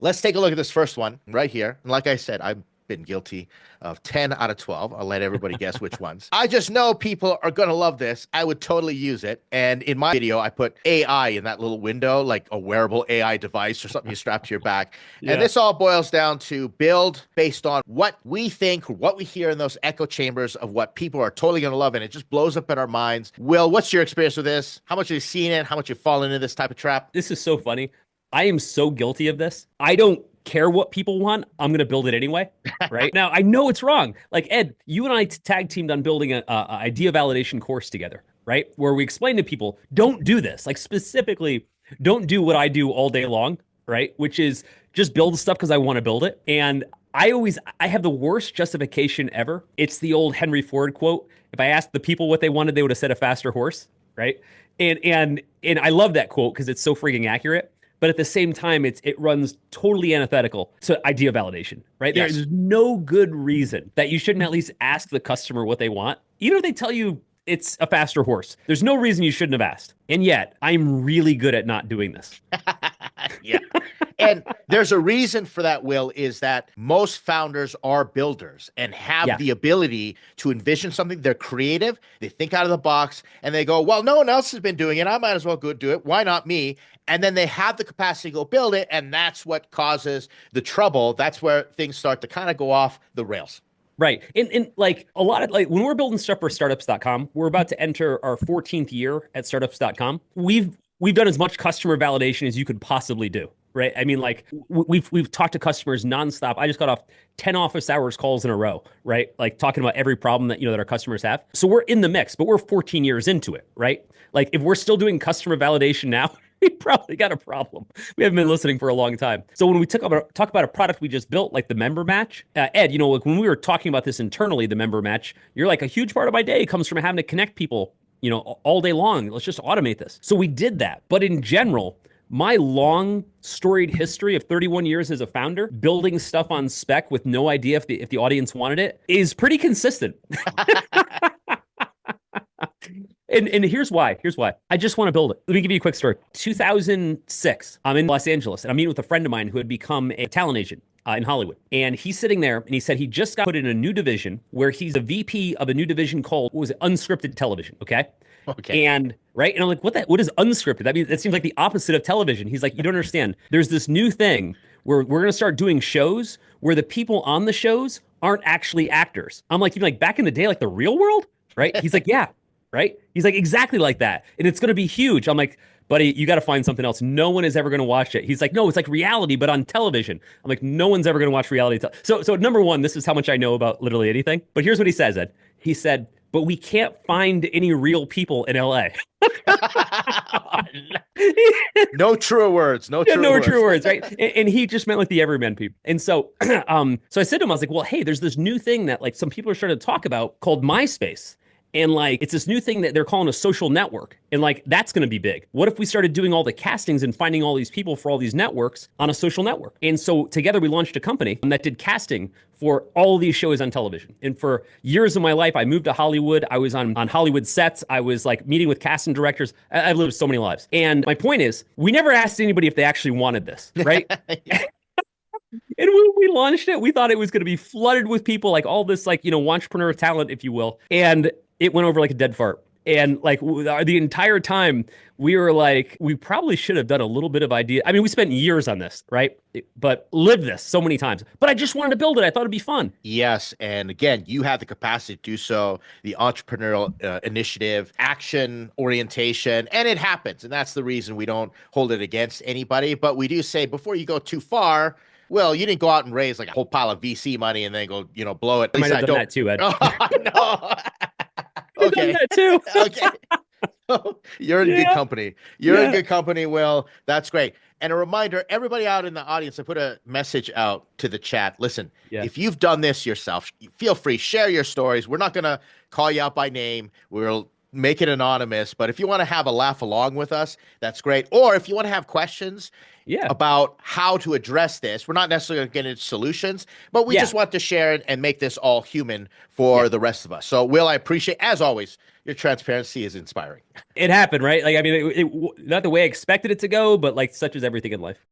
Let's take a look at this first one right here. And like I said, I've been guilty of 10 out of 12. I'll let everybody guess which ones. I just know people are going to love this. I would totally use it. And in my video, I put AI in that little window, like a wearable AI device or something you strap to your back. And Yeah. this all boils down to build based on what we think, what we hear in those echo chambers of what people are totally going to love. And it just blows up in our minds. Will, what's your experience with this? How much have you seen it? How much you've fallen into this type of trap? This is so funny. I am so guilty of this. I don't care what people want. I'm going to build it anyway. Right now, I know it's wrong. Like Ed, you and I tag teamed on building a idea validation course together, right? Where we explain to people, don't do this. Like specifically, don't do what I do all day long, right? Which is just build stuff because I want to build it. And I have the worst justification ever. It's the old Henry Ford quote. If I asked the people what they wanted, they would have said a faster horse, right? And I love that quote because it's so freaking accurate. But at the same time, it runs totally antithetical to idea validation, right? Yes. There's no good reason that you shouldn't at least ask the customer what they want, even if they tell you it's a faster horse. There's no reason you shouldn't have asked. And yet, I'm really good at not doing this. Yeah. And there's a reason for that, Will, is that most founders are builders and have Yeah. the ability to envision something. They're creative, they think out of the box, and they go, well, no one else has been doing it. I might as well go do it. Why not me? And then they have the capacity to go build it. And that's what causes the trouble. That's where things start to kind of go off the rails. Right. And like a lot of like when we're building stuff for startups.com, we're about to enter our 14th year at startups.com. We've done as much customer validation as you could possibly do. Right. I mean, like we've talked to customers nonstop. I just got off 10 office hours calls in a row, right? Like talking about every problem that that our customers have. So we're in the mix, but we're 14 years into it, right? Like if we're still doing customer validation now, we probably got a problem. We haven't been listening for a long time. So when we talk about a product we just built, like the member match, Ed, like when we were talking about this internally, the member match, you're like, a huge part of my day comes from having to connect people, all day long. Let's just automate this. So we did that. But in general, my long storied history of 31 years as a founder, building stuff on spec with no idea if the audience wanted it, is pretty consistent. And here's why. I just want to build it. Let me give you a quick story. 2006, I'm in Los Angeles, and I'm meeting with a friend of mine who had become a talent agent in Hollywood. And he's sitting there, and he said he just got put in a new division where he's a VP of a new division called, what was it, unscripted television, okay? Okay. And right, and I'm like, what is unscripted? I mean, that seems like the opposite of television. He's like, you don't understand. There's this new thing where we're gonna start doing shows where the people on the shows aren't actually actors. I'm like, back in the day, like the real world, right? He's like, yeah, right? He's like, exactly like that. And it's going to be huge. I'm like, buddy, you got to find something else. No one is ever going to watch it. He's like, no, it's like reality, but on television. I'm like, no one's ever going to watch reality. So number one, this is how much I know about literally anything. But here's what he says, Ed. He said, but we can't find any real people in LA. No truer words. No Yeah, truer no words. true words, right? And he just meant like the everyman people. And so, so I said to him, I was like, well, hey, there's this new thing that like some people are starting to talk about called MySpace. And like, it's this new thing that they're calling a social network. And like, that's going to be big. What if we started doing all the castings and finding all these people for all these networks on a social network? And so together we launched a company that did casting for all of these shows on television. And for years of my life, I moved to Hollywood. I was on Hollywood sets. I was like meeting with casting directors. I've lived so many lives. And my point is, we never asked anybody if they actually wanted this, right? And when we launched it, we thought it was going to be flooded with people, like all this, like, entrepreneur talent, if you will. And it went over like a dead fart. And like the entire time, we were like, we probably should have done a little bit of idea. I mean, we spent years on this, right? But lived this so many times. But I just wanted to build it. I thought it'd be fun. Yes. And again, you have the capacity to do so, the entrepreneurial initiative, action, orientation, and it happens. And that's the reason we don't hold it against anybody. But we do say before you go too far, well, you didn't go out and raise like a whole pile of VC money and then go, blow it. At I least might have I done don't. that too, Ed. Oh, no. I've done Okay. that too. Okay. You're in good Yeah. company. You're in Yeah. good company, Will. That's great. And a reminder, everybody out in the audience, I put a message out to the chat. Listen, Yeah. if you've done this yourself, feel free, share your stories. We're not going to call you out by name. We'll make it anonymous. But if you want to have a laugh along with us, that's great. Or if you want to have questions Yeah. about how to address this, we're not necessarily going to get into solutions, but we Yeah. just want to share it and make this all human for Yeah. the rest of us. So, Will, I appreciate, as always, your transparency is inspiring. It happened, right? Like, I mean, not the way I expected it to go, but like such is everything in life.